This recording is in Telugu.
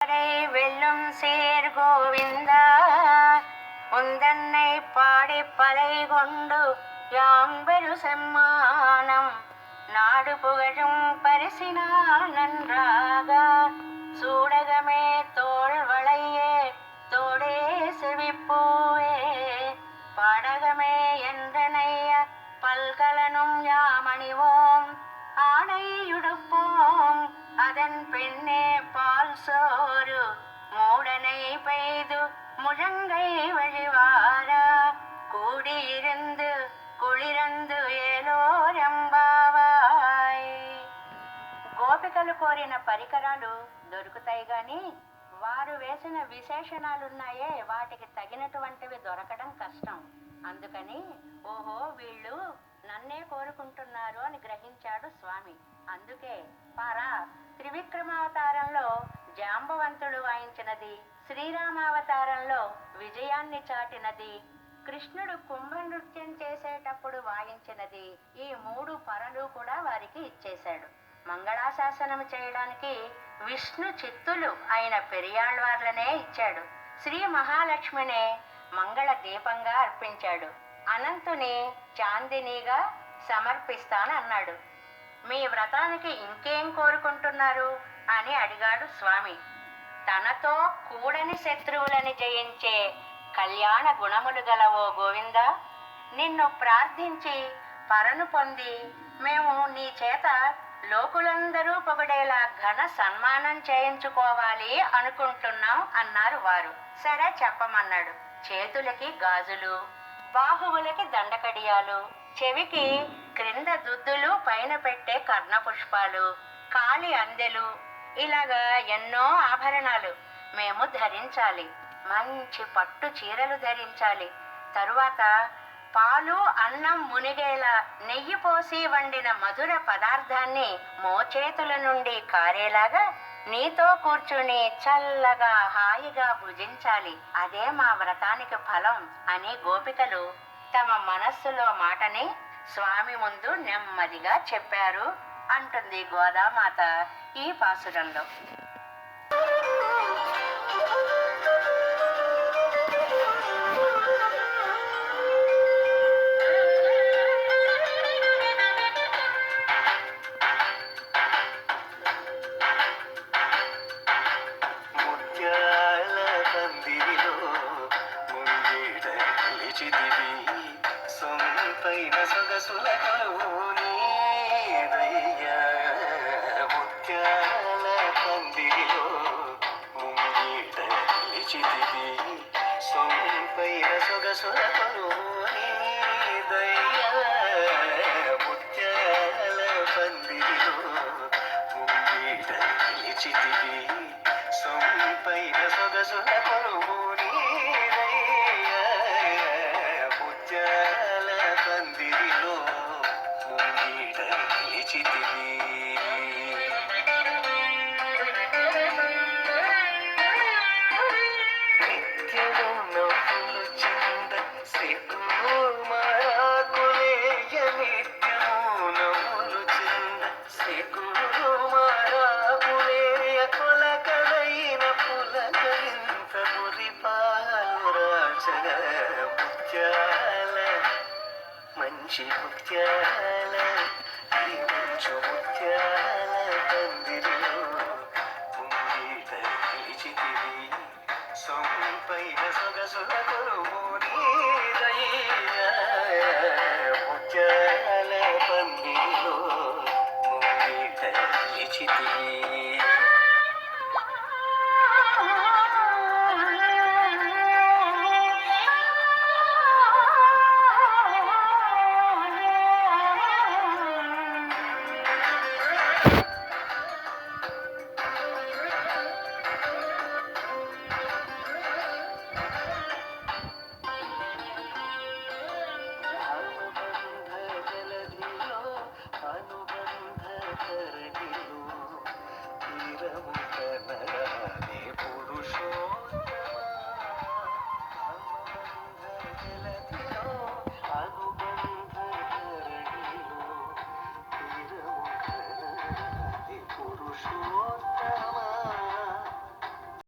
வெல்லும் சேர் கோவிந்தா உந்தன்னை பாடி பலை கொண்டு யாம்பெரு செம்மானம் நாடு புகழும் பரிசினால் நன்றாக சூடகமே தோள் வளையே தோடே செவிப்பூவே பாடகமே என்றனைய பல்கலனும் யாமணிவோம் ஆணையுடுப்போம் அதன் பெண்ணே பால் சோறு மூடனை பெய்து முழங்கை வழிவாரா கூடியிருந்து కుళిరందు ఏలోరంబావాయ్. గోపికలు కోరిన పరికరాలు దొరుకుతాయి గాని వారు వేసిన విశేషణాలున్నాయే వాటికి తగినటువంటివి దొరకడం కష్టం. అందుకని ఓహో వీళ్ళు నన్నే కోరుకుంటున్నారు అని గ్రహించాడు స్వామి. అందుకే పారా త్రివిక్రమావతారంలో జాంబవంతుడు వాయించినది, శ్రీరామావతారంలో విజయాన్ని చాటినది, కృష్ణుడు కుంభ నృత్యం చేసేటప్పుడు వాయించినది, ఈ 3 పరలు కూడా వారికి ఇచ్చేశాడు. మంగళాశాసనం చేయడానికి విష్ణు చిత్తులు అయిన పెరియాళ్వార్లనే ఇచ్చాడు. శ్రీ మహాలక్ష్మినే మంగళ దీపంగా అర్పించాడు. అనంతుని చాందినిగా సమర్పిస్తానన్నాడు. మీ వ్రతానికి ఇంకేం కోరుకుంటున్నారు అని అడిగాడు స్వామి. తనతో కూడని శత్రువులని జయించే కళ్యాణ గుణములు గలవో గోవింద, నిన్ను ప్రార్థించి పరను పొంది మేము నీ చేత లోకులందరూ పొగడేలా ఘన సన్మానం చేయించుకోవాలి అనుకుంటున్నాం అన్నారు వారు. సరే చెప్పమన్నాడు. చేతులకి గాజులు, బాహువులకి దండకడియాలు, చెవికి క్రింద దుద్దులు, పైన పెట్టే కర్ణ పుష్పాలు, కాలి అందెలు, ఇలాగా ఎన్నో ఆభరణాలు మేము ధరించాలి. మంచి పట్టు చీరలు ధరించాలి. తరువాత పాలు అన్నం మునిగేలా నెయ్యి పోసి వండిన మధుర పదార్థాన్ని మోచేతుల నుండి కారేలాగా నీతో కూర్చుని చల్లగా హాయిగా భుజించాలి. అదే మా వ్రతానికి ఫలం అని గోపికలు తమ మనస్సులో మాటని స్వామి ముందు నెమ్మదిగా చెప్పారు అంటుంది గోదామాత ఈ పాసురంలో. సొంపైన సొగసుల కొలువు